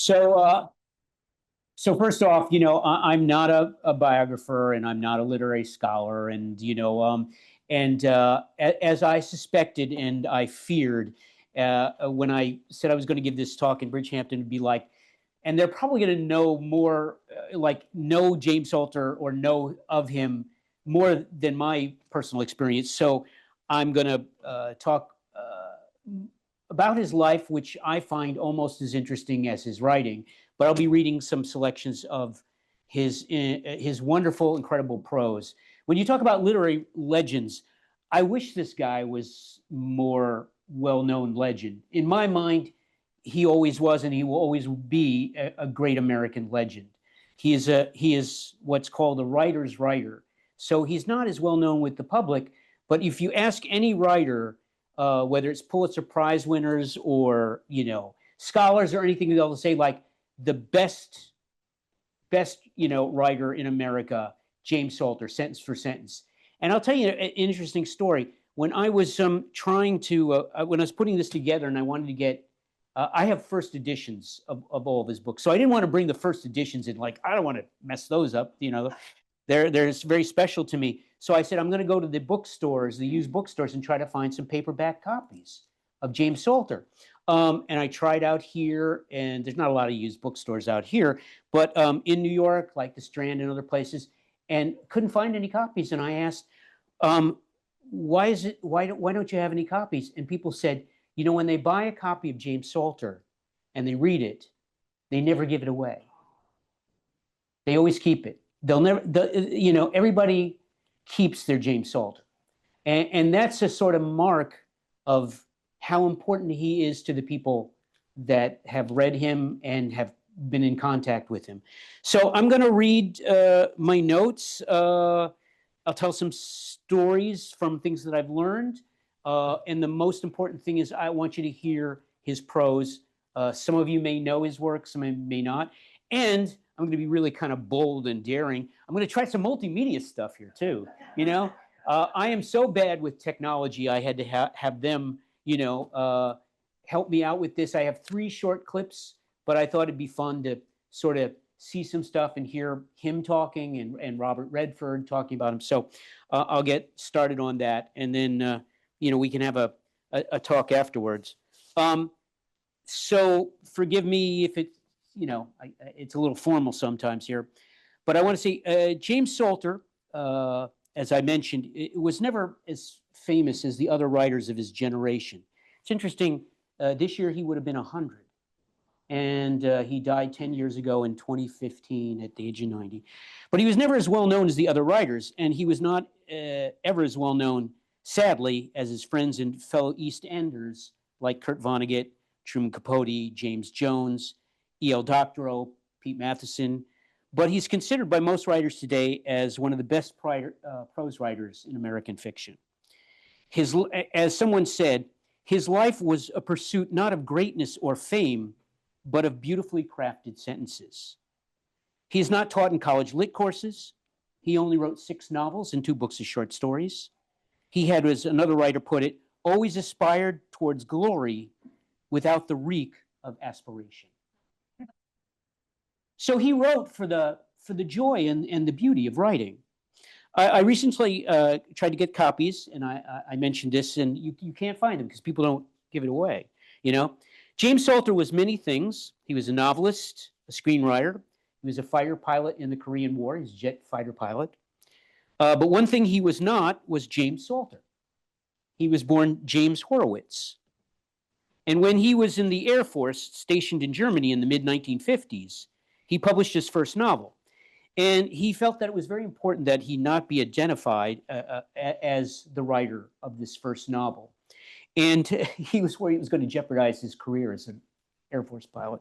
So, so first off, I'm not a biographer and I'm not a literary scholar, and as I suspected and I feared when I said I was going to give this talk in Bridgehampton, to be like, and they're probably going to know more, like know James Salter or know of him more than my personal experience. So I'm going to talk about his life, which I find almost as interesting as his writing. But I'll be reading some selections of his wonderful, incredible prose. When you talk about literary legends, I wish this guy was more well-known legend. In my mind, he always was, and he will always be a great American legend. He is what's called a writer's writer. So he's not as well known with the public, but if you ask any writer, whether it's Pulitzer Prize winners or scholars or anything, they'll say like the best writer in America, James Salter, sentence for sentence. And I'll tell you an interesting story. When I was when I was putting this together, and I wanted to get, I have first editions of all of his books, so I didn't want to bring the first editions in. Like, I don't want to mess those up. They're very special to me. So I said, I'm going to go to the bookstores, the used bookstores, and try to find some paperback copies of James Salter. And I tried out here, and there's not a lot of used bookstores out here, but in New York, like the Strand and other places, and couldn't find any copies. And I asked, why don't you have any copies? And people said, when they buy a copy of James Salter and they read it, they never give it away. They always keep it. They'll never, everybody keeps their James Salter. And that's a sort of mark of how important he is to the people that have read him and have been in contact with him. So I'm going to read my notes. I'll tell some stories from things that I've learned. And the most important thing is I want you to hear his prose. Some of you may know his work, some may not. And I'm going to be really kind of bold and daring. I'm going to try some multimedia stuff here too. I am so bad with technology. I had to have them, help me out with this. I have 3 short clips, but I thought it'd be fun to sort of see some stuff and hear him talking and Robert Redford talking about him. So I'll get started on that, and then we can have a talk afterwards. So forgive me if it's it's a little formal sometimes here, but I want to say James Salter, as I mentioned, it was never as famous as the other writers of his generation. It's interesting. This year he would have been 100, and he died 10 years ago in 2015 at the age of 90. But he was never as well known as the other writers, and he was not ever as well known, sadly, as his friends and fellow East Enders like Kurt Vonnegut, Truman Capote, James Jones, E.L. Doctorow, Pete Matheson. But he's considered by most writers today as one of the best prose writers in American fiction. As someone said, his life was a pursuit not of greatness or fame, but of beautifully crafted sentences. He is not taught in college lit courses. He only wrote 6 novels and 2 books of short stories. He had, as another writer put it, always aspired towards glory without the reek of aspiration. So he wrote for the joy and the beauty of writing. I recently tried to get copies, and I mentioned this, and you can't find them because people don't give it away. James Salter was many things. He was a novelist, a screenwriter. He was a fighter pilot in the Korean War. He's a jet fighter pilot. But one thing he was not was James Salter. He was born James Horowitz. And when he was in the Air Force, stationed in Germany in the mid-1950s, he published his first novel. And he felt that it was very important that he not be identified as the writer of this first novel. And he was worried it was going to jeopardize his career as an Air Force pilot.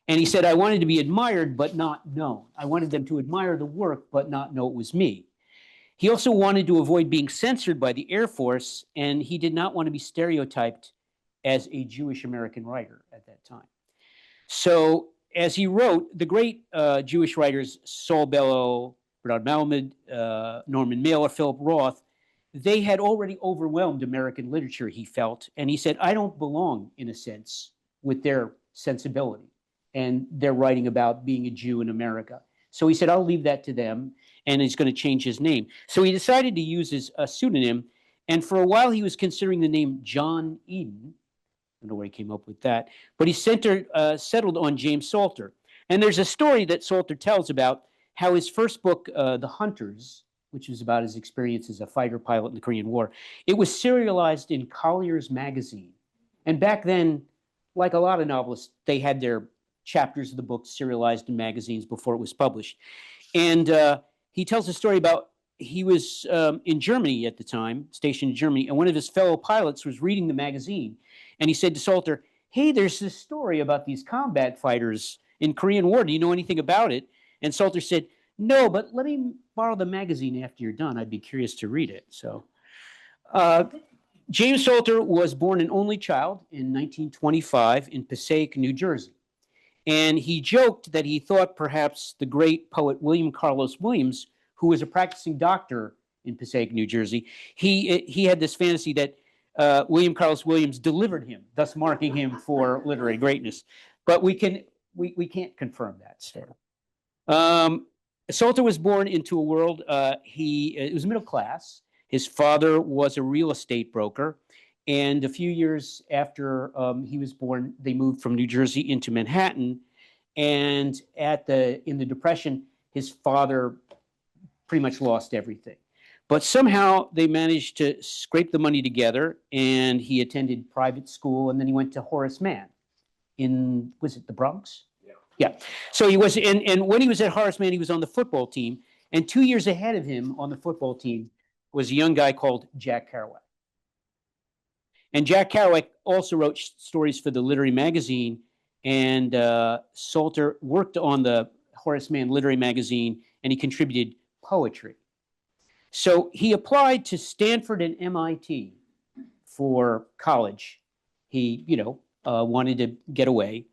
And he said, I wanted to be admired, but not known. I wanted them to admire the work, but not know it was me. He also wanted to avoid being censored by the Air Force, and he did not want to be stereotyped as a Jewish American writer at that time. So as he wrote, the great Jewish writers, Saul Bellow, Bernard Malamud, Norman Mailer, Philip Roth, they had already overwhelmed American literature, he felt. And he said, I don't belong, in a sense, with their sensibility. and they're writing about being a Jew in America. So he said, I'll leave that to them, and he's going to change his name. So he decided to use his pseudonym, and for a while he was considering the name John Eden. I don't know where he came up with that, but he settled on James Salter. And there's a story that Salter tells about how his first book, The Hunters, which was about his experience as a fighter pilot in the Korean War, it was serialized in Collier's magazine. And back then, like a lot of novelists, they had their chapters of the book serialized in magazines before it was published. And he tells a story about he was in Germany at the time, stationed in Germany, and one of his fellow pilots was reading the magazine. And he said to Salter, hey, there's this story about these combat fighters in Korean War. Do you know anything about it? And Salter said, no, but let me borrow the magazine after you're done. I'd be curious to read it. So James Salter was born an only child in 1925 in Passaic, New Jersey. And he joked that he thought perhaps the great poet William Carlos Williams, who was a practicing doctor in Passaic, New Jersey, he had this fantasy that William Carlos Williams delivered him, thus marking him for literary greatness. But we can't confirm that story. Salter was born into a world, it was middle class. His father was a real estate broker. And a few years after he was born, they moved from New Jersey into Manhattan. And in the Depression, his father pretty much lost everything. But somehow they managed to scrape the money together, and he attended private school, and then he went to Horace Mann was it the Bronx? Yeah. So he was, and when he was at Horace Mann, he was on the football team. And 2 years ahead of him on the football team was a young guy called Jack Kerouac. And Jack Kerouac also wrote stories for the literary magazine, and Salter worked on the Horace Mann literary magazine, and he contributed poetry. So he applied to Stanford and MIT for college. He, wanted to get away.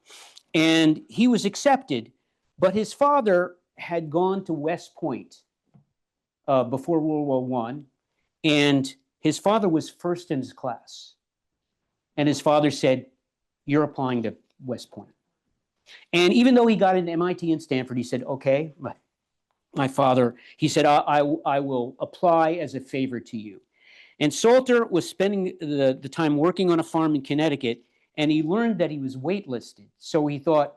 And he was accepted, but his father had gone to West Point before World War I, and his father was first in his class. And his father said, you're applying to West Point. And even though he got into MIT and Stanford, he said, okay, my father, he said, I will apply as a favor to you. And Salter was spending the time working on a farm in Connecticut, and he learned that he was waitlisted. So he thought,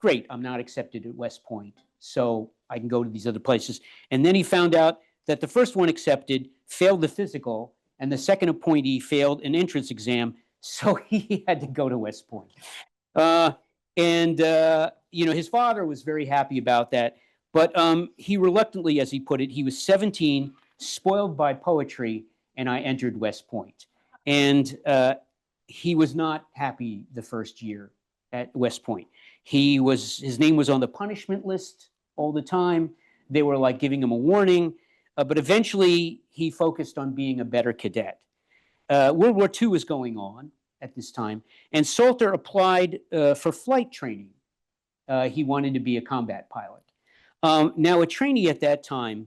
great, I'm not accepted at West Point, so I can go to these other places. And then he found out that the first one accepted failed the physical, and the second appointee failed an entrance exam, so he had to go to West Point. His father was very happy about that, but he reluctantly, as he put it, he was 17, spoiled by poetry, and I entered West Point. And he was not happy the first year at West Point. His name was on the punishment list all the time. They were like giving him a warning, but eventually he focused on being a better cadet. World War II was going on at this time, and Salter applied for flight training. He wanted to be a combat pilot. Now, a trainee at that time,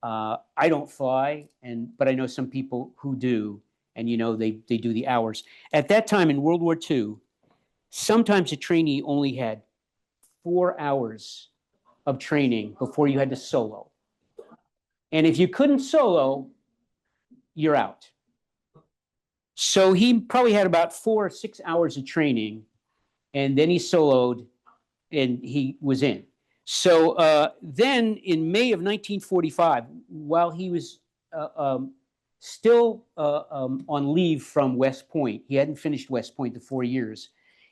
I don't fly, but I know some people who do, and they do the hours. At that time in World War II, sometimes a trainee only had 4 hours of training before you had to solo. And if you couldn't solo, you're out. So he probably had about 4 or 6 hours of training, and then he soloed, and he was in. So then in May of 1945, while he was still on leave from West Point, he hadn't finished West Point the 4 years,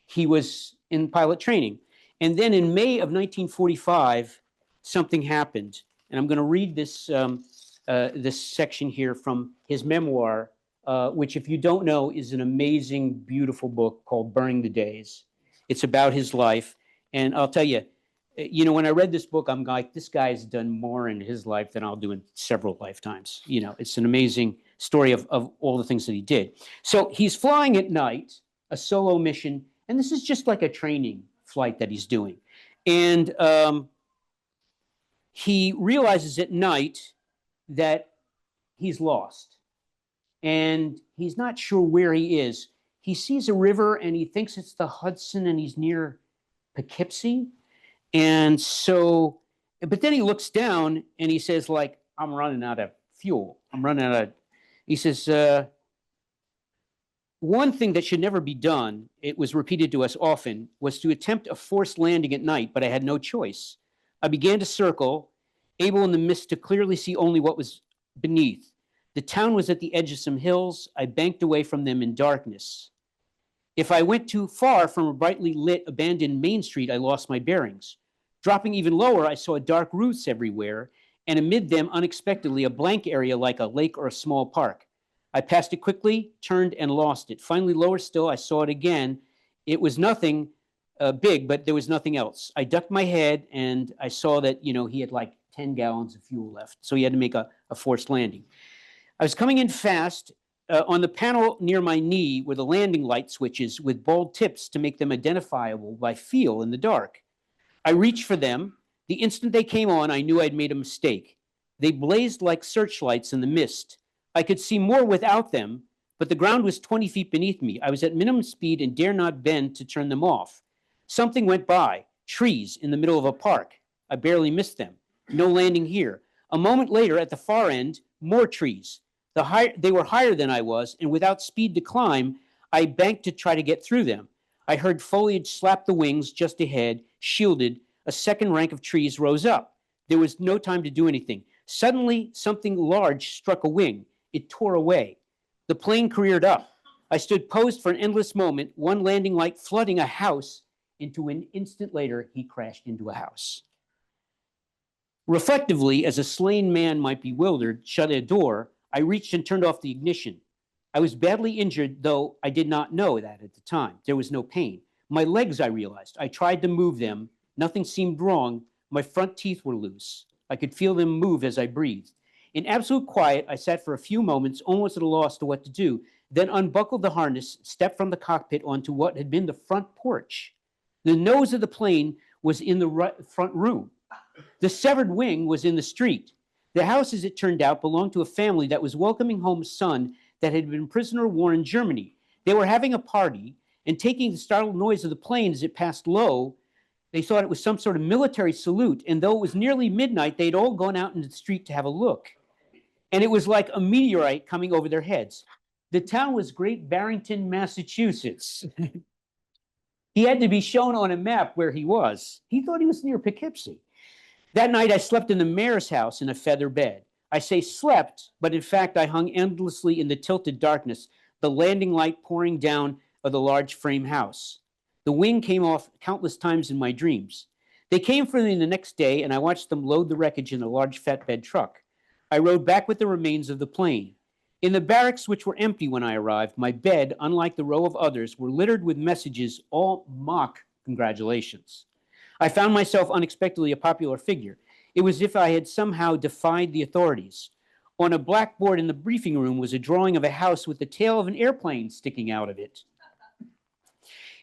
he was in pilot training. And then in May of 1945, something happened. And I'm going to read this section here from his memoir, which, if you don't know, is an amazing, beautiful book called Burning the Days. It's about his life. And I'll tell you, when I read this book, I'm like, this guy's done more in his life than I'll do in several lifetimes. It's an amazing story of all the things that he did. So he's flying at night, a solo mission, and this is just like a training flight that he's doing. And he realizes at night that he's lost, and he's not sure where he is. He sees a river, and he thinks it's the Hudson, and he's near Poughkeepsie. And so, but then he looks down and he says, like, I'm running out of fuel. I'm running out of, he says, one thing that should never be done, it was repeated to us often, was to attempt a forced landing at night, but I had no choice. I began to circle, able in the mist to clearly see only what was beneath. The town was at the edge of some hills. I banked away from them in darkness. If I went too far from a brightly lit, abandoned main street, I lost my bearings. Dropping even lower, I saw dark roofs everywhere, and amid them, unexpectedly, a blank area like a lake or a small park. I passed it quickly, turned, and lost it. Finally, lower still, I saw it again. It was nothing big, but there was nothing else. I ducked my head, and I saw that, he had like 10 gallons of fuel left, so he had to make a forced landing. I was coming in fast. On the panel near my knee were the landing light switches with bold tips to make them identifiable by feel in the dark. I reached for them. The instant they came on, I knew I'd made a mistake. They blazed like searchlights in the mist. I could see more without them, but the ground was 20 feet beneath me. I was at minimum speed and dare not bend to turn them off. Something went by, trees in the middle of a park. I barely missed them. No landing here. A moment later, at the far end, more trees. They were higher than I was, and without speed to climb, I banked to try to get through them. I heard foliage slap the wings just ahead, shielded. A second rank of trees rose up. There was no time to do anything. Suddenly, something large struck a wing. It tore away. The plane careered up. I stood posed for an endless moment, one landing light flooding a house. Into an instant later, he crashed into a house. Reflectively, as a slain man might be bewildered, shut a door, I reached and turned off the ignition. I was badly injured, though I did not know that at the time. There was no pain. My legs, I realized. I tried to move them. Nothing seemed wrong. My front teeth were loose. I could feel them move as I breathed. In absolute quiet, I sat for a few moments, almost at a loss to what to do, then unbuckled the harness, stepped from the cockpit onto what had been the front porch. The nose of the plane was in the front room. The severed wing was in the street. The house, as it turned out, belonged to a family that was welcoming home a son that had been prisoner of war in Germany. They were having a party, and taking the startled noise of the plane as it passed low, they thought it was some sort of military salute, and though it was nearly midnight, they'd all gone out into the street to have a look. And it was like a meteorite coming over their heads. The town was Great Barrington, Massachusetts. He had to be shown on a map where he was. He thought he was near Poughkeepsie. That night, I slept in the mayor's house in a feather bed. I say slept, but in fact, I hung endlessly in the tilted darkness, the landing light pouring down of the large frame house. The wing came off countless times in my dreams. They came for me the next day, and I watched them load the wreckage in a large flatbed truck. I rode back with the remains of the plane. In the barracks, which were empty when I arrived, my bed, unlike the row of others, were littered with messages, all mock congratulations. I found myself unexpectedly a popular figure. It was as if I had somehow defied the authorities. On a blackboard in the briefing room was a drawing of a house with the tail of an airplane sticking out of it.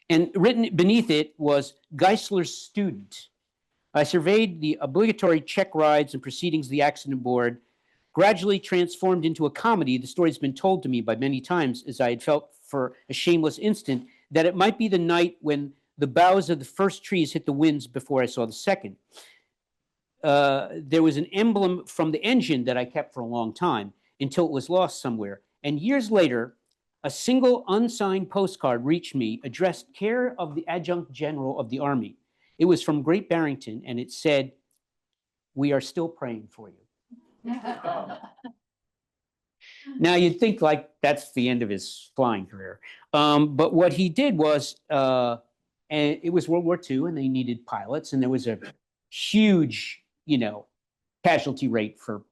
And written beneath it was Geisler's student. I surveyed the obligatory check rides and proceedings of the accident board, gradually transformed into a comedy. The story's been told to me by many times, as I had felt for a shameless instant that it might be the night when the boughs of the first trees hit the winds before I saw the second. There was an emblem from the engine that I kept for a long time until it was lost somewhere. And years later, a single unsigned postcard reached me, addressed care of the adjunct general of the Army. It was from Great Barrington, and it said, "We are still praying for you." Now, you'd think like that's the end of his flying career. But what he did was, and it was World War II, and they needed pilots, and there was a huge, casualty rate for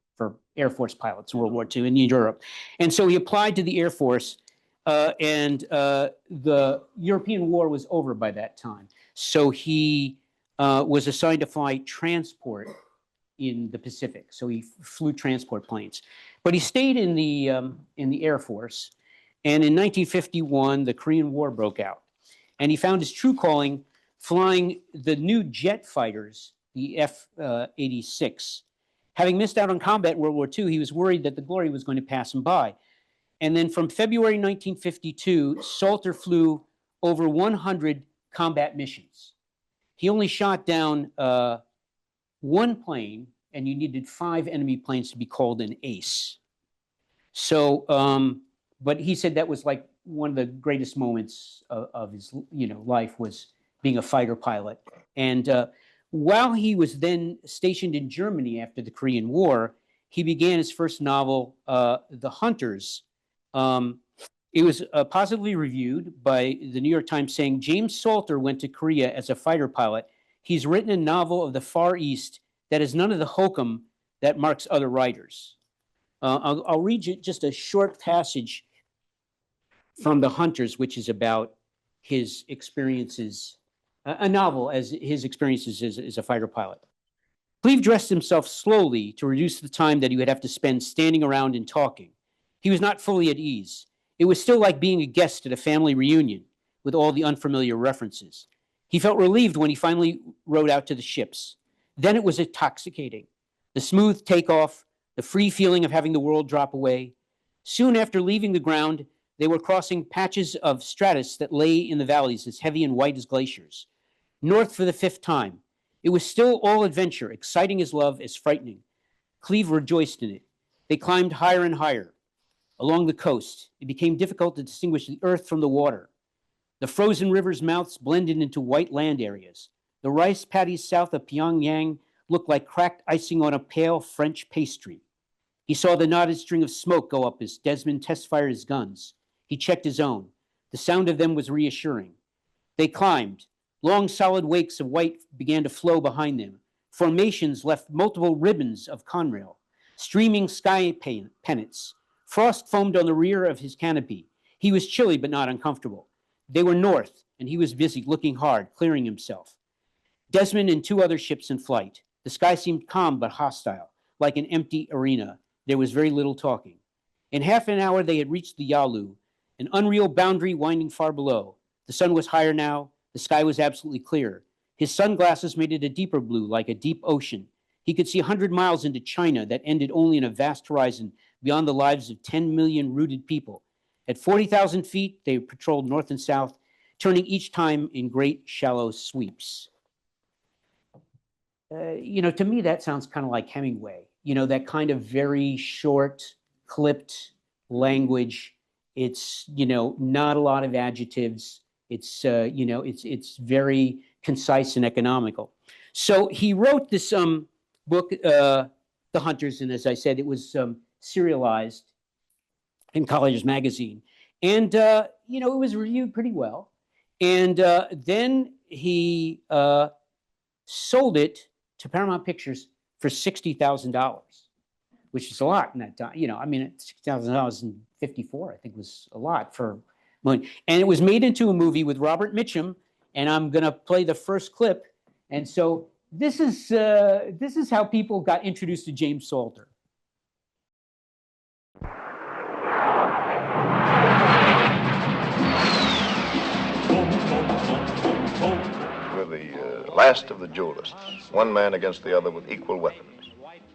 Air Force pilots in World War II in Europe. And so he applied to the Air Force, and the European war was over by that time. So he was assigned to fly transport in the Pacific. So he flew transport planes. But he stayed in the Air Force. And in 1951, the Korean War broke out. And he found his true calling flying the new jet fighters, the F-86. Having missed out on combat in World War II, he was worried that the glory was going to pass him by. And then from February 1952, Salter flew over 100 combat missions. he only shot down one plane, and you needed 5 enemy planes to be called an ace. So, but he said that was like one of the greatest moments of his, life, was being a fighter pilot. And while he was then stationed in Germany after the Korean War, he began his first novel, The Hunters. It was positively reviewed by the New York Times, saying, James Salter went to Korea as a fighter pilot. He's written a novel of the Far East that has none of the hokum that marks other writers. I'll read you just a short passage from The Hunters, which is about his experiences, a novel as his experiences as a fighter pilot. Cleve dressed himself slowly to reduce the time that he would have to spend standing around and talking. He was not fully at ease. It was still like being a guest at a family reunion with all the unfamiliar references. He felt relieved when he finally rode out to the ships. Then it was intoxicating. The smooth takeoff, the free feeling of having the world drop away. Soon after leaving the ground, they were crossing patches of stratus that lay in the valleys as heavy and white as glaciers. North for the 5th time. It was still all adventure, exciting as love, as frightening. Cleve rejoiced in it. They climbed higher and higher. Along the coast, it became difficult to distinguish the earth from the water. The frozen river's mouths blended into white land areas. The rice paddies south of Pyongyang looked like cracked icing on a pale French pastry. He saw the knotted string of smoke go up as Desmond test-fired his guns. He checked his own. The sound of them was reassuring. They climbed. Long solid wakes of white began to flow behind them. Formations left multiple ribbons of Conrail. Streaming sky pennants. Frost foamed on the rear of his canopy. He was chilly but not uncomfortable. They were north, and he was busy, looking hard, clearing himself. Desmond and 2 other ships in flight. The sky seemed calm but hostile, like an empty arena. There was very little talking. In half an hour, they had reached the Yalu, an unreal boundary winding far below. The sun was higher now. The sky was absolutely clear. His sunglasses made it a deeper blue, like a deep ocean. He could see 100 miles into China that ended only in a vast horizon beyond the lives of 10 million rooted people. At 40,000 feet, they patrolled north and south, turning each time in great shallow sweeps. To me, that sounds kind of like Hemingway. That kind of very short, clipped language. It's, not a lot of adjectives. It's, it's very concise and economical. So he wrote this book, The Hunters, and as I said, it was serialized in Collier's Magazine. And, it was reviewed pretty well. And then he sold it to Paramount Pictures for $60,000, which is a lot in that time. $60,000 in 54, I think, was a lot for money. And it was made into a movie with Robert Mitchum, and I'm going to play the first clip. And so this is how people got introduced to James Salter. We're the last of the duelists, one man against the other with equal weapons.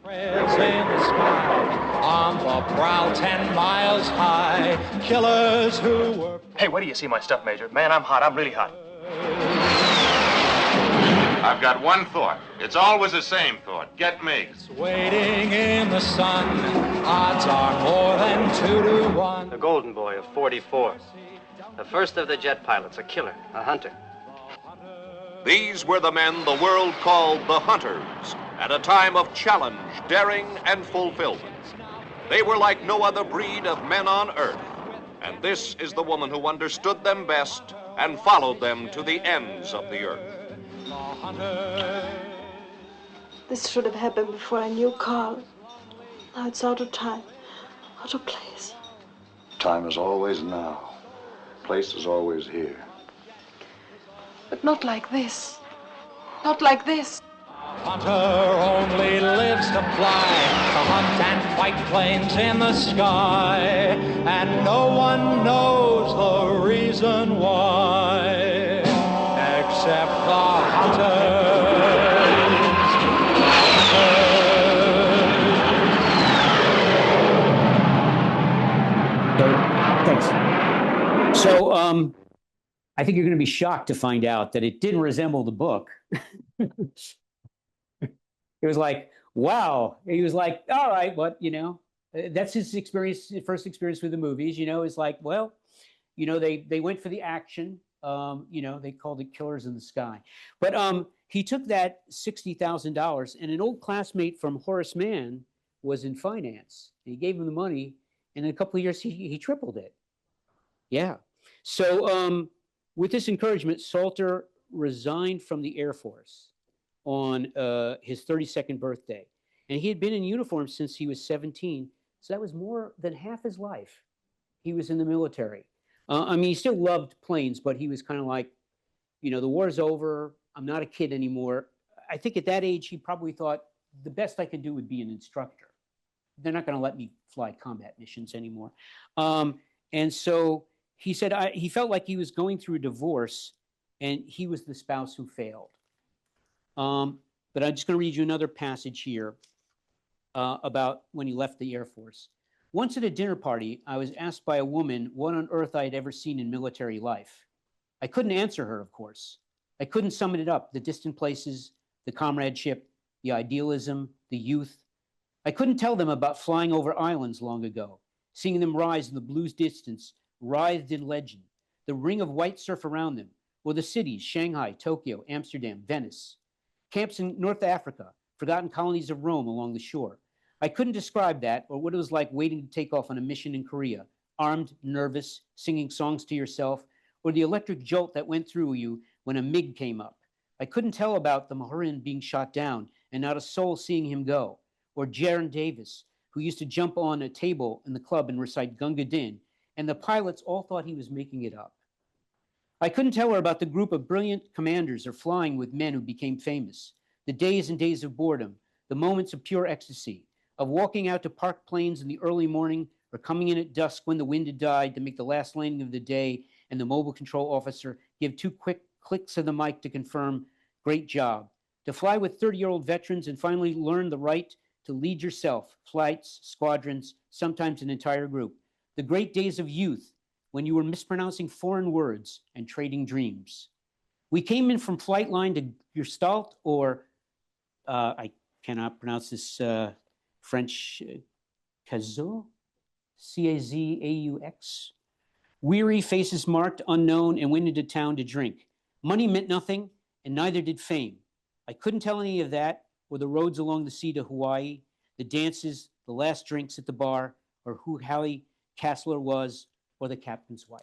In the sky, on the prowl 10 miles high, killers who were... Hey, wait till you see my stuff, Major. Man, I'm hot. I'm really hot. I've got one thought. It's always the same thought. Get Meigs. Waiting in the sun, odds are more than 2 to 1. The golden boy of 44. The first of the jet pilots, a killer, a hunter. These were the men the world called the Hunters, at a time of challenge, daring, and fulfillment. They were like no other breed of men on earth, and this is the woman who understood them best and followed them to the ends of the earth. This should have happened before I knew Carl. Now it's out of time, out of place. Time is always now. Place is always here. But not like this. Not like this. Hunter only lives to fly, to hunt and fight planes in the sky, and no one knows the reason why, except the hunters. Thanks. So, I think you're going to be shocked to find out that it didn't resemble the book. It was like, wow. He was like, all right, what, that's his experience, his first experience with the movies, is like, well, they went for the action. They called it Killers in the Sky. But he took that $60,000, and an old classmate from Horace Mann was in finance. He gave him the money, and in a couple of years, he tripled it. Yeah. So with this encouragement, Salter resigned from the Air Force on his 32nd birthday. And he had been in uniform since he was 17. So that was more than half his life. He was in the military. He still loved planes, but he was kind of like, the war's over. I'm not a kid anymore. I think at that age, he probably thought the best I could do would be an instructor. They're not going to let me fly combat missions anymore. And so he said he felt like he was going through a divorce, and he was the spouse who failed. But I'm just going to read you another passage here about when he left the Air Force. Once at a dinner party, I was asked by a woman what on earth I had ever seen in military life. I couldn't answer her, of course. I couldn't sum it up, the distant places, the comradeship, the idealism, the youth. I couldn't tell them about flying over islands long ago, seeing them rise in the blue's distance, writhed in legend, the ring of white surf around them, or the cities, Shanghai, Tokyo, Amsterdam, Venice, camps in North Africa, forgotten colonies of Rome along the shore. I couldn't describe that or what it was like waiting to take off on a mission in Korea, armed, nervous, singing songs to yourself, or the electric jolt that went through you when a MiG came up. I couldn't tell about the Mahurin being shot down and not a soul seeing him go, or Jaron Davis, who used to jump on a table in the club and recite Gunga Din, and the pilots all thought he was making it up. I couldn't tell her about the group of brilliant commanders or flying with men who became famous, the days and days of boredom, the moments of pure ecstasy, of walking out to parked planes in the early morning or coming in at dusk when the wind had died to make the last landing of the day and the mobile control officer give 2 quick clicks of the mic to confirm, great job. To fly with 30-year-old veterans and finally learn the right to lead yourself, flights, squadrons, sometimes an entire group. The great days of youth when you were mispronouncing foreign words and trading dreams. We came in from flight line to Gestalt, or I cannot pronounce this French, Cazaux, C-A-Z-A-U-X. Weary, faces marked, unknown, and went into town to drink. Money meant nothing, and neither did fame. I couldn't tell any of that, or the roads along the sea to Hawaii, the dances, the last drinks at the bar, or who Hallie Kassler was, or the captain's wife.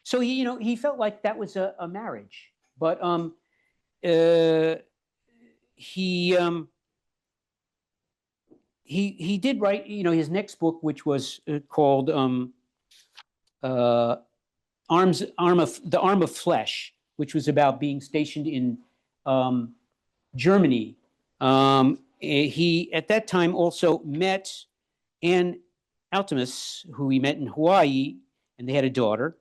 So he felt like that was a marriage, but he did write, his next book, which was called The Arm of Flesh, which was about being stationed in Germany. He, at that time, also met Anne Altimus, who he met in Hawaii, and they had a daughter.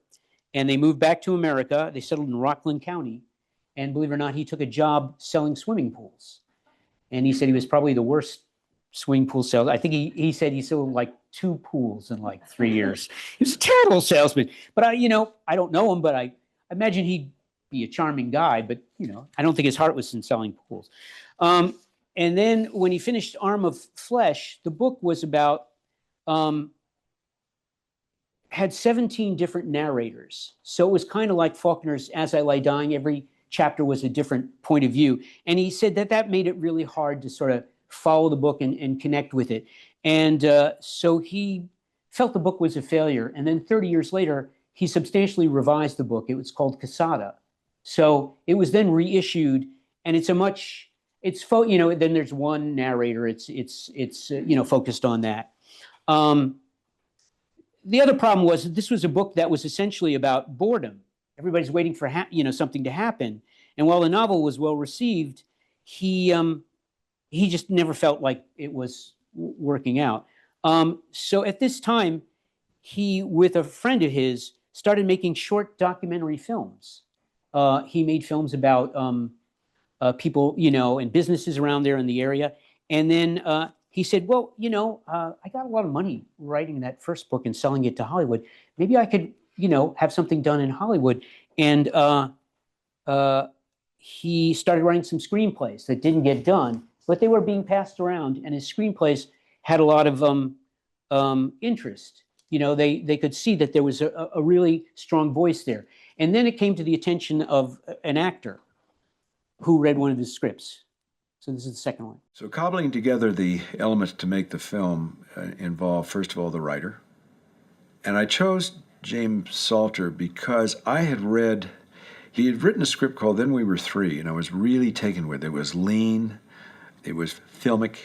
And they moved back to America. They settled in Rockland County. And believe it or not, he took a job selling swimming pools. And he said he was probably the worst swimming pool salesman. I think he said he sold like 2 pools in like 3 years. He was a terrible salesman. But I don't know him, but I imagine he'd be a charming guy. But, I don't think his heart was in selling pools. And then when he finished Arm of Flesh, the book was about, had 17 different narrators. So it was kind of like Faulkner's As I Lie Dying. Every chapter was a different point of view. And he said that made it really hard to sort of follow the book and connect with it. And so he felt the book was a failure. And then 30 years later, he substantially revised the book. It was called Casada. So it was then reissued, and it's then there's one narrator. It's focused on that. The other problem was that this was a book that was essentially about boredom. Everybody's waiting for something to happen. And while the novel was well received, he just never felt like it was working out. So at this time, he, with a friend of his, started making short documentary films. He made films about people, and businesses around there in the area. And then he said, well, I got a lot of money writing that first book and selling it to Hollywood. Maybe I could have something done in Hollywood. And he started writing some screenplays that didn't get done, but they were being passed around, and his screenplays had a lot of interest. They could see that there was a really strong voice there. And then it came to the attention of an actor who read one of his scripts. So this is the second one. So cobbling together the elements to make the film involved, first of all, the writer. And I chose James Salter because he had written a script called Then We Were Three, and I was really taken with it. It was lean, it was filmic,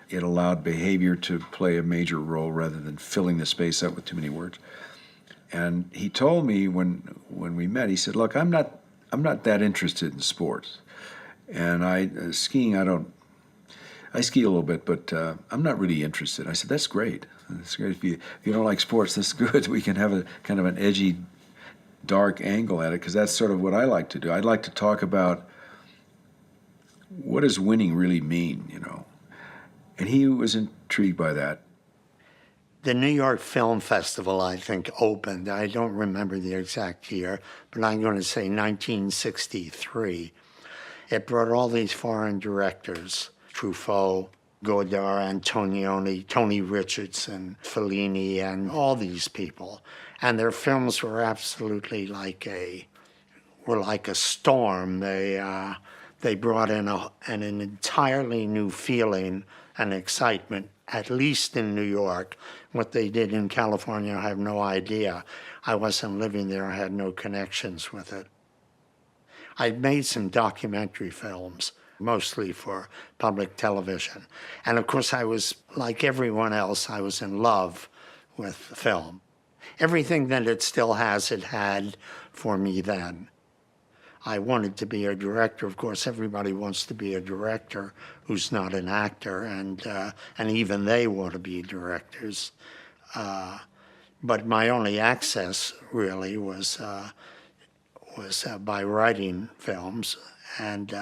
it allowed behavior to play a major role rather than filling the space up with too many words. And he told me when we met, he said, "Look, I'm not that interested in sports. And skiing, I ski a little bit, but I'm not really interested." I said, "That's great. That's great. If you don't like sports, that's good. We can have a kind of an edgy, dark angle at it, because that's sort of what I like to do. I'd like to talk about what does winning really mean, And he was intrigued by that. The New York Film Festival, I think, opened. I don't remember the exact year, but I'm going to say 1963. It brought all these foreign directors, Truffaut, Godard, Antonioni, Tony Richardson, Fellini, and all these people. And their films were absolutely like a storm. They brought in an entirely new feeling and excitement, at least in New York. What they did in California, I have no idea. I wasn't living there. I had no connections with it. I made some documentary films, mostly for public television. And of course, I was, like everyone else, I was in love with film. Everything that it still has, it had for me then. I wanted to be a director. Of course, everybody wants to be a director who's not an actor, and even they want to be directors. But my only access, really, was by writing films. And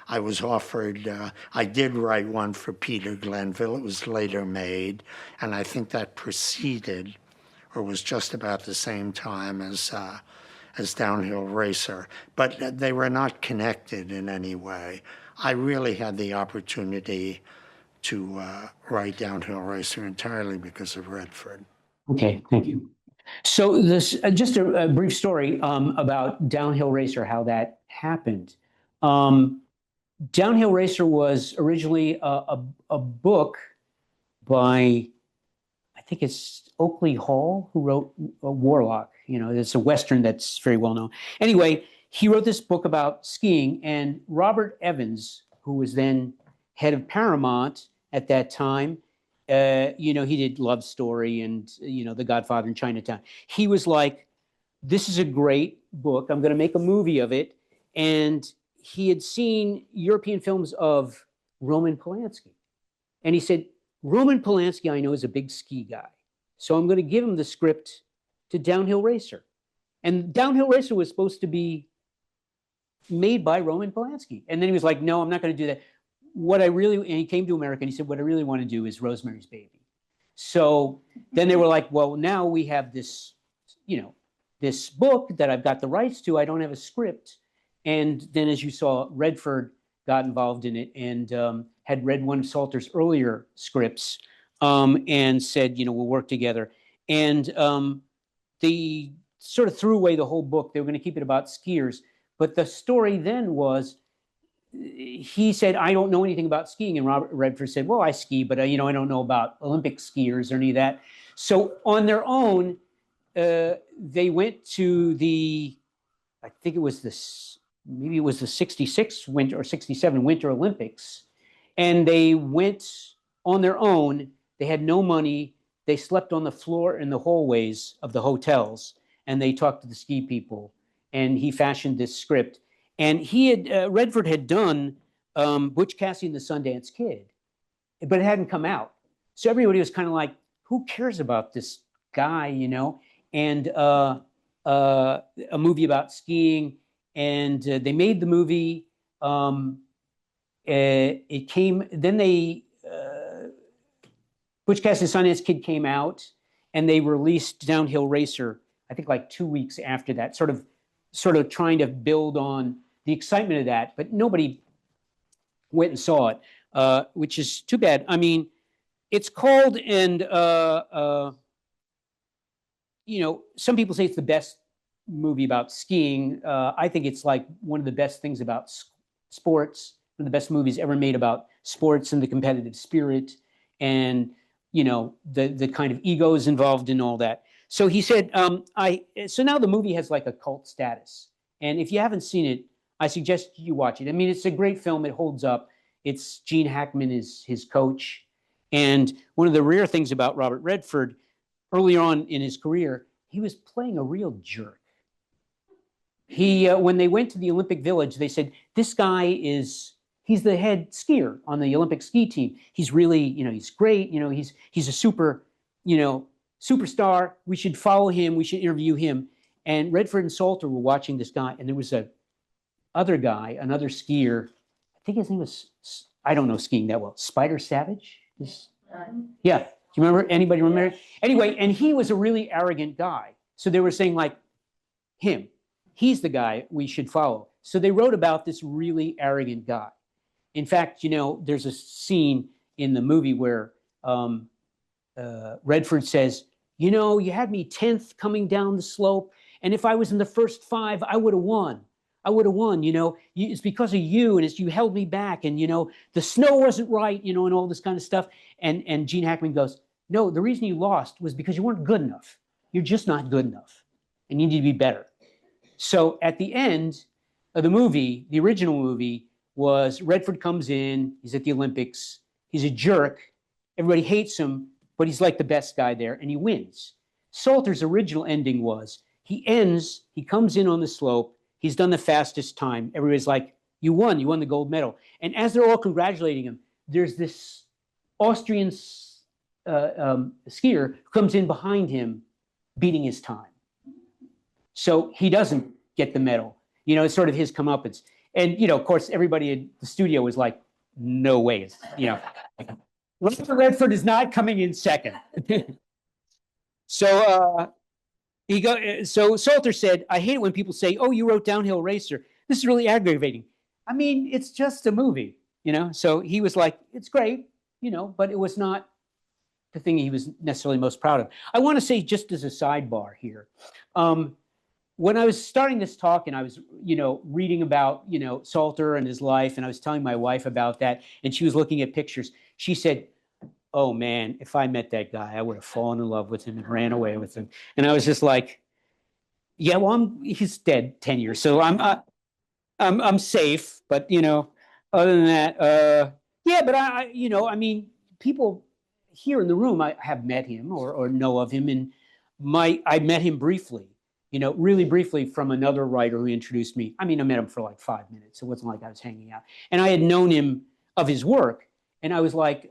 I was offered, I did write one for Peter Glenville. It was later made, and I think that preceded, or was just about the same time as Downhill Racer. But they were not connected in any way. I really had the opportunity to write Downhill Racer entirely because of Redford. Okay, thank you. So this just a brief story about Downhill Racer, how that happened. Downhill Racer was originally a book by, I think it's Oakley Hall, who wrote Warlock. It's a Western that's very well known. Anyway, he wrote this book about skiing, and Robert Evans, who was then head of Paramount at that time, he did Love Story and, The Godfather in Chinatown. He was like, this is a great book. I'm going to make a movie of it. And he had seen European films of Roman Polanski. And he said, Roman Polanski, I know, is a big ski guy. So I'm going to give him the script to Downhill Racer. And Downhill Racer was supposed to be made by Roman Polanski. And then he was like, no, I'm not going to do that. And he came to America and he said, what I really want to do is Rosemary's Baby. So then they were like, well, now we have this, this book that I've got the rights to. I don't have a script. And then, as you saw, Redford got involved in it and had read one of Salter's earlier scripts and said, we'll work together. And they sort of threw away the whole book. They were going to keep it about skiers. But the story then was, he said, I don't know anything about skiing. And Robert Redford said, well, I ski, but I don't know about Olympic skiers or any of that. So on their own, they went to I think it was the 66 winter or 67 Winter Olympics. And they went on their own. They had no money. They slept on the floor in the hallways of the hotels, and they talked to the ski people. And he fashioned this script. And Redford had done Butch Cassidy and the Sundance Kid, but it hadn't come out. So everybody was kind of like, who cares about this guy, And a movie about skiing. And they made the movie. It came, then Butch Cassidy and the Sundance Kid came out, and they released Downhill Racer, I think like 2 weeks after that, sort of trying to build on the excitement of that, but nobody went and saw it, which is too bad. I mean, it's called, and some people say it's the best movie about skiing. I think it's like one of the best things about sports, one of the best movies ever made about sports and the competitive spirit, and the kind of egos involved in all that. So he said, so now the movie has like a cult status, and if you haven't seen it, I suggest you watch it. I mean, it's a great film. It holds up. It's Gene Hackman is his coach, and one of the rare things about Robert Redford, early on in his career, he was playing a real jerk. When they went to the Olympic Village, they said, this guy he's the head skier on the Olympic ski team. He's really, he's great. He's a superstar. We should follow him. We should interview him. And Redford and Salter were watching this guy, and there was another skier. I think his name was, I don't know skiing that well, Spider Savage? Yeah. Do you remember? Anybody remember? Anyway, and he was a really arrogant guy. So they were saying, like, he's the guy we should follow. So they wrote about this really arrogant guy. In fact, there's a scene in the movie where Redford says, you had me 10th coming down the slope, and if I was in the first 5, I would have won. It's because of you, and you held me back, and the snow wasn't right, and all this kind of stuff. And Gene Hackman goes, no, the reason you lost was because you weren't good enough. You're just not good enough, and you need to be better. So at the end of the movie, the original movie, was Redford comes in, he's at the Olympics, he's a jerk, everybody hates him, but he's like the best guy there, and he wins. Salter's original ending was, he comes in on the slope, he's done the fastest time, everybody's like, you won the gold medal. And as they're all congratulating him, there's this Austrian skier who comes in behind him, beating his time. So he doesn't get the medal. It's sort of his comeuppance. And, of course, everybody in the studio was like, no way. Robert Redford is not coming in second. So Salter said, I hate it when people say, oh, you wrote Downhill Racer. This is really aggravating. I mean, it's just a movie, So he was like, it's great, but it was not the thing he was necessarily most proud of. I want to say, just as a sidebar here, when I was starting this talk and I was, reading about, Salter and his life, and I was telling my wife about that, and she was looking at pictures, she said, oh man, if I met that guy, I would have fallen in love with him and ran away with him. And I was just like, yeah, well, he's dead 10 years, so I'm safe. But other than that, yeah. But I mean, people here in the room, I have met him or know of him, and I met him briefly. Really briefly from another writer who introduced me. I mean, I met him for like 5 minutes. It wasn't like I was hanging out. And I had known him of his work. And I was like,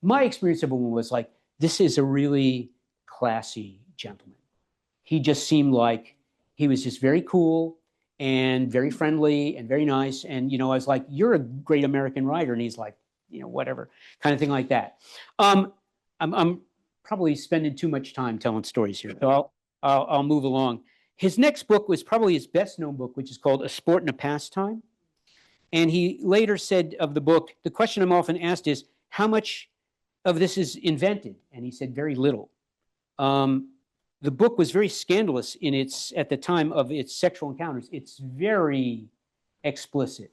my experience of him was like, this is a really classy gentleman. He just seemed like he was just very cool and very friendly and very nice. And, I was like, you're a great American writer. And he's like, whatever, kind of thing like that. I'm probably spending too much time telling stories here. So I'll move along. His next book was probably his best known book, which is called A Sport and a Pastime. And he later said of the book, the question I'm often asked is, how much of this is invented? And he said, very little. The book was very scandalous at the time of its sexual encounters. It's very explicit.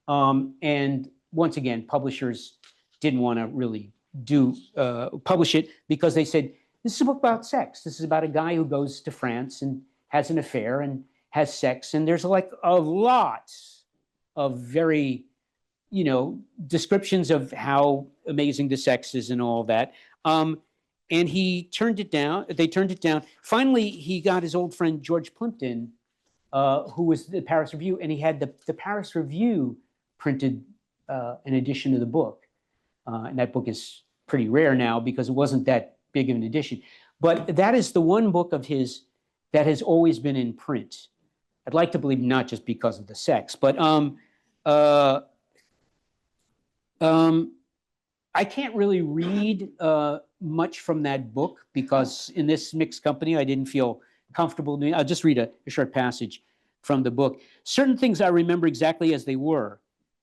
And once again, publishers didn't want to really publish it because they said, this is a book about sex. This is about a guy who goes to France and has an affair and has sex. And there's like a lot of very, descriptions of how amazing the sex is and all that. And he turned it down. They turned it down. Finally, he got his old friend, George Plimpton, who was the Paris Review. And he had the Paris Review printed an edition of the book. And that book is pretty rare now because it wasn't that big of an edition. But that is the one book of his that has always been in print. I'd like to believe not just because of the sex, but I can't really read much from that book because in this mixed company, I didn't feel comfortable doing. I'll just read a short passage from the book. Certain things I remember exactly as they were.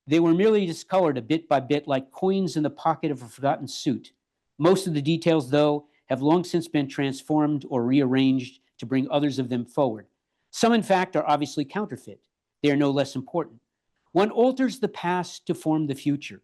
They were merely discolored a bit by bit, like coins in the pocket of a forgotten suit. Most of the details, though, have long since been transformed or rearranged to bring others of them forward. Some, in fact, are obviously counterfeit. They are no less important. One alters the past to form the future.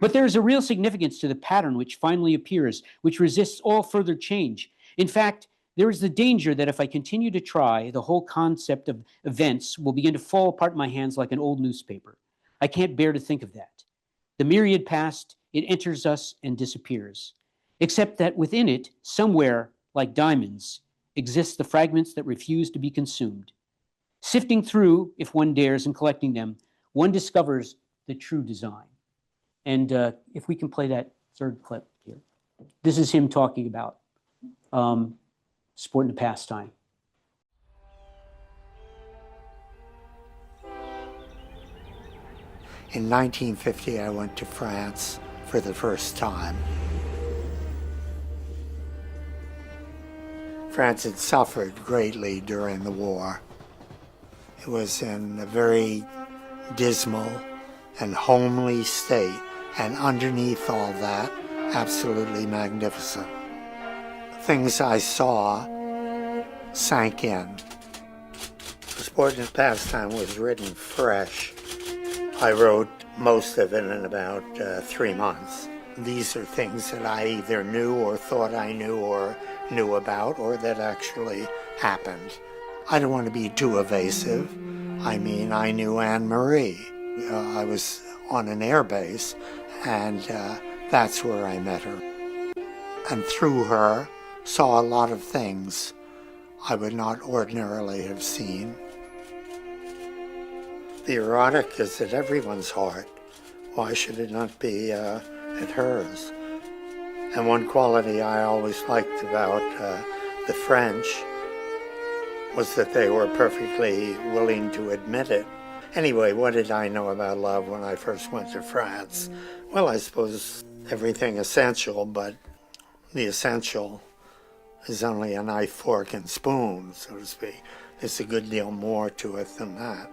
But there is a real significance to the pattern which finally appears, which resists all further change. In fact, there is the danger that if I continue to try, the whole concept of events will begin to fall apart in my hands like an old newspaper. I can't bear to think of that. The myriad past, it enters us and disappears, except that within it, somewhere, like diamonds, exist the fragments that refuse to be consumed. Sifting through, if one dares, and collecting them, one discovers the true design. And if we can play that third clip here. This is him talking about sport and pastime. In 1950, I went to France for the first time. France had suffered greatly during the war. It was in a very dismal and homely state, and underneath all that, absolutely magnificent. Things I saw sank in. Sport and Pastime was written fresh. I wrote most of it in about 3 months. These are things that I either knew or thought I knew or knew about, or that actually happened. I don't want to be too evasive. I mean, I knew Anne-Marie. I was on an air base, and that's where I met her. And through her, saw a lot of things I would not ordinarily have seen. The erotic is at everyone's heart. Why should it not be at hers? And one quality I always liked about the French was that they were perfectly willing to admit it. Anyway, what did I know about love when I first went to France? Well, I suppose everything essential, but the essential is only a knife, fork, and spoon, so to speak. There's a good deal more to it than that.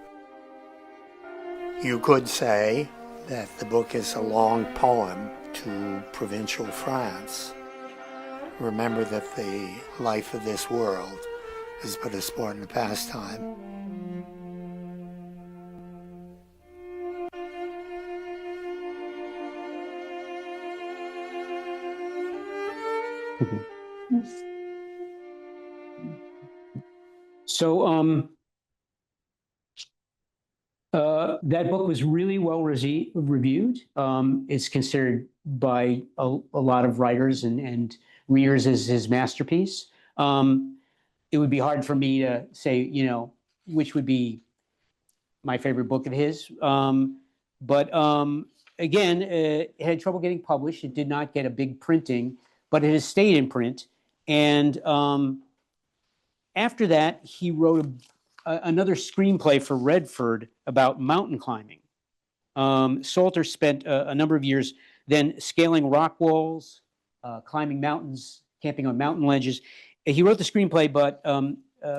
You could say that the book is a long poem to provincial France. Remember that the life of this world is but a sport and a pastime. So that book was really well reviewed. It's considered by a lot of writers and readers as his masterpiece. It would be hard for me to say, you know, which would be my favorite book of his. But again, it had trouble getting published. It did not get a big printing, but it has stayed in print. And after that, he wrote another screenplay for Redford about mountain climbing. Salter spent a number of years then scaling rock walls, climbing mountains, camping on mountain ledges. He wrote the screenplay, but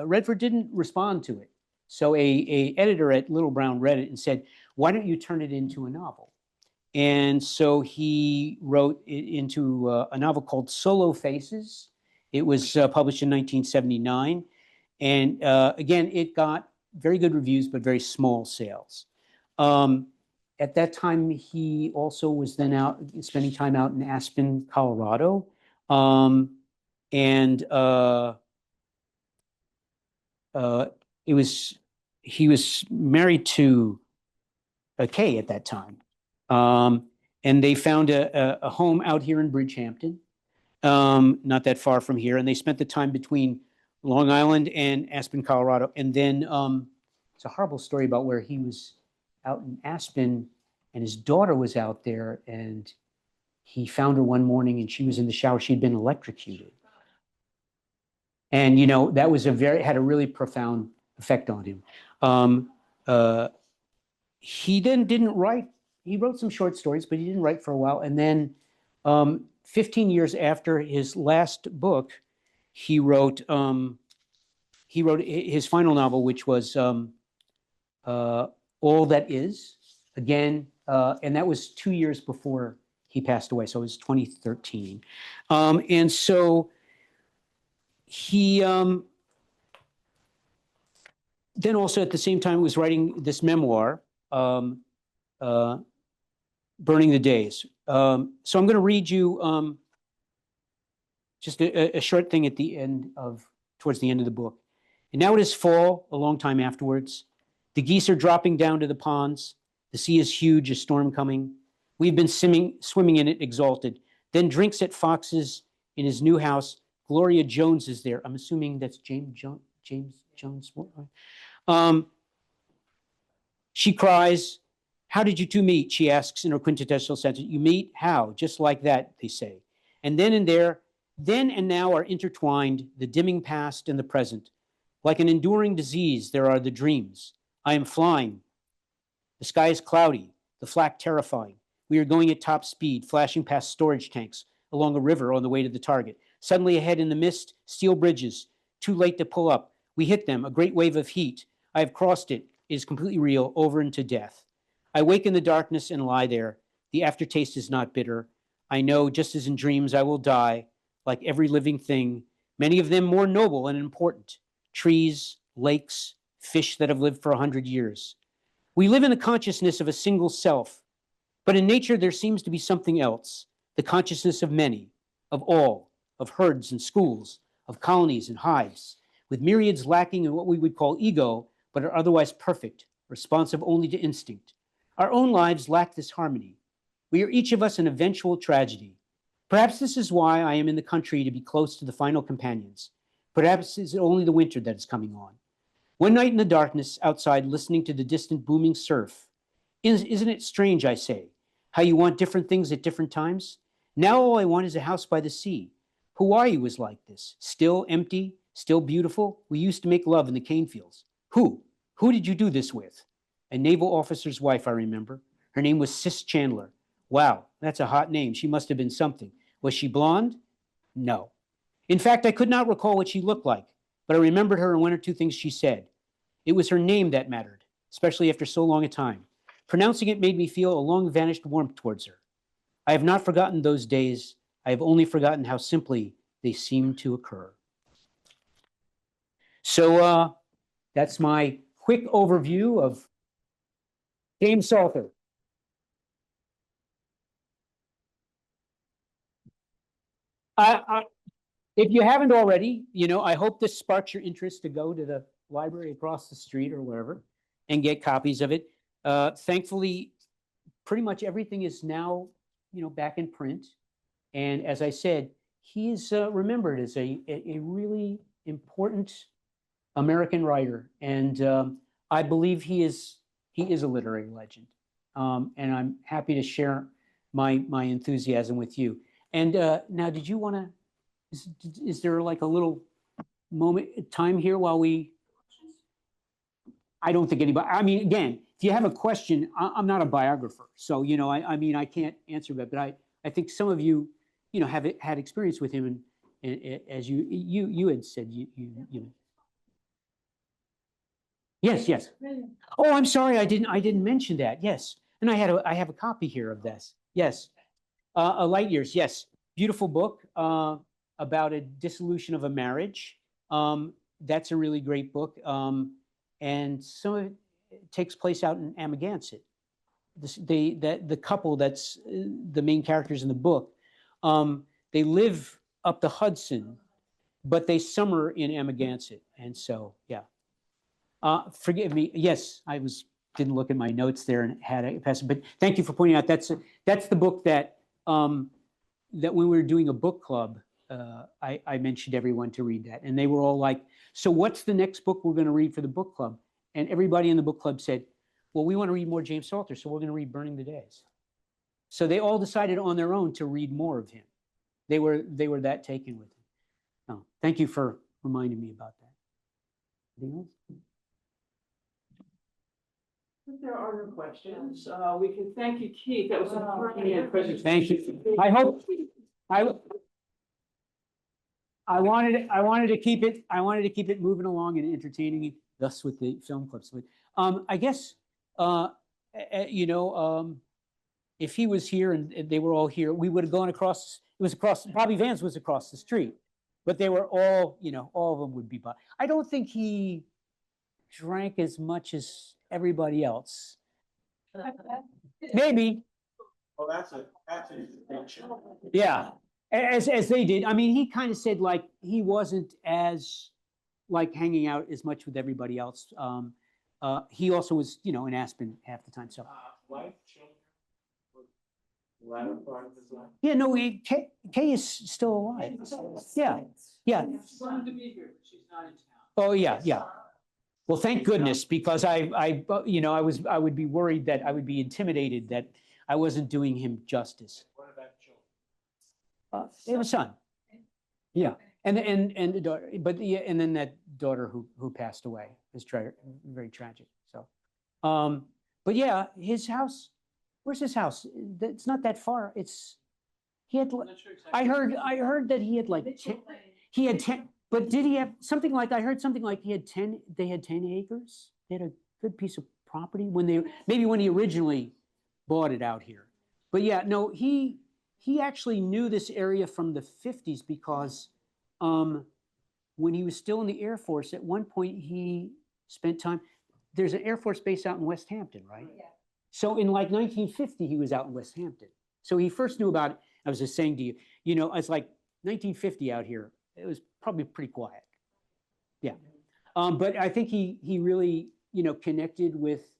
Redford didn't respond to it. So a editor at Little Brown read it and said, why don't you turn it into a novel? And so he wrote it into a novel called Solo Faces. It was published in 1979. And again, it got very good reviews, but very small sales. At that time, he also was then out spending time out in Aspen, Colorado. He was married to Kay at that time. And they found a home out here in Bridgehampton, not that far from here. And they spent the time between Long Island and Aspen, Colorado. And then it's a horrible story about where he was out in Aspen and his daughter was out there and he found her one morning and she was in the shower. She'd been electrocuted. And, you know, that was had a really profound effect on him. He then didn't write. He wrote some short stories, but he didn't write for a while. And then 15 years after his last book, he wrote he wrote his final novel, which was All That Is, again, and that was 2 years before he passed away, so it was 2013. And so he then also at the same time was writing this memoir, Burning the Days. So I'm going to read you just a short thing at the end towards the end of the book. And now it is fall, a long time afterwards. The geese are dropping down to the ponds. The sea is huge, a storm coming. We've been swimming in it, exalted. Then drinks at Fox's in his new house. Gloria Jones is there. I'm assuming that's James Jones. She cries, "How did you two meet?" she asks in her quintessential sentence. You meet? How? Just like that, they say. And then and there, then and now are intertwined the dimming past and the present. Like an enduring disease, there are the dreams. I am flying. The sky is cloudy, the flak terrifying. We are going at top speed, flashing past storage tanks along a river on the way to the target. Suddenly ahead in the mist, steel bridges, too late to pull up. We hit them, a great wave of heat. I have crossed it. It is completely real, over into death. I wake in the darkness and lie there. The aftertaste is not bitter. I know, just as in dreams, I will die, like every living thing, many of them more noble and important. Trees, lakes, fish that have lived for 100 years. We live in the consciousness of a single self, but in nature there seems to be something else, the consciousness of many, of all, of herds and schools, of colonies and hives, with myriads lacking in what we would call ego, but are otherwise perfect, responsive only to instinct. Our own lives lack this harmony. We are each of us an eventual tragedy. Perhaps this is why I am in the country, to be close to the final companions. Perhaps it's only the winter that is coming on. One night in the darkness, outside, listening to the distant booming surf. Isn't it strange, I say, how you want different things at different times? Now all I want is a house by the sea. Hawaii was like this, still empty, still beautiful. We used to make love in the cane fields. Who? Who did you do this with? A naval officer's wife, I remember. Her name was Sis Chandler. Wow, that's a hot name. She must have been something. Was she blonde? No. In fact, I could not recall what she looked like, but I remembered her and one or two things she said. It was her name that mattered, especially after so long a time. Pronouncing it made me feel a long-vanished warmth towards her. I have not forgotten those days. I have only forgotten how simply they seemed to occur. So that's my quick overview of James Salter. If you haven't already, I hope this sparks your interest to go to the library across the street or wherever and get copies of it. Thankfully, pretty much everything is now, back in print. And as I said, he is remembered as a really important American writer. And I believe he is a literary legend. And I'm happy to share my enthusiasm with you. And now, did you want to, is there like a little time here while I don't think anybody, again, if you have a question, I'm not a biographer. So, I can't answer that, but I think some of you, have had experience with him. And as you had said, you know. Yes. Oh, I'm sorry. I didn't mention that. Yes. And I have a copy here of this. Yes. A Light Years. Yes. Beautiful book about a dissolution of a marriage. That's a really great book. And some of it takes place out in Amagansett. The couple that's the main characters in the book, they live up the Hudson, but they summer in Amagansett. And so, yeah. Forgive me. Yes, didn't look at my notes there and had a pass. But thank you for pointing out that's the book that that when we were doing a book club, I mentioned everyone to read that, and they were all like, "So what's the next book we're going to read for the book club?" And everybody in the book club said, "Well, we want to read more James Salter, so we're going to read Burning the Days." So they all decided on their own to read more of him. They were that taken with him. Oh, thank you for reminding me about that. Anything else? If there are no questions, we can thank you, Keith. That was a brilliant presentation. Thank you. I wanted to keep it moving along and entertaining, thus with the film clips. But I guess you know, if he was here and they were all here, we would have gone across. It was across. Bobby Vans was across the street, but they were all, you know, all of them would be. I don't think he drank as much as everybody else. Maybe. Well, that's a distinction. Yeah, as they did. I mean, he kind of said like he wasn't as like hanging out as much with everybody else. He also was, you know, in Aspen half the time. So. Wife, children, latter part of his life. Yeah, no, Kay is still alive. Yeah, yeah. She wanted to be here, but she's not in town. Oh, yeah, yeah. Well, thank goodness, because you know, I would be worried that I would be intimidated that I wasn't doing him justice. What about children? They have a son. Yeah, and the daughter, but yeah, and then that daughter who passed away is very tragic. So, but yeah, his house. Where's his house? It's not that far. He had. I heard that he had like 10. He had 10. But did he have something like? I heard something like he had 10. They had 10 acres. They had a good piece of property when he originally bought it out here. But yeah, no, he actually knew this area from the 50s because when he was still in the Air Force, at one point he spent time. There's an Air Force base out in West Hampton, right? Yeah. So in like 1950, he was out in West Hampton. So he first knew about it. I was just saying to you, you know, it's like 1950 out here. It was probably pretty quiet. Yeah. But I think he really, you know, connected with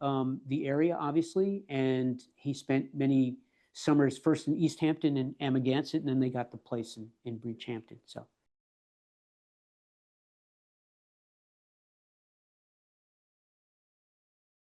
the area, obviously. And he spent many summers first in East Hampton and Amagansett, and then they got the place in Bridgehampton. So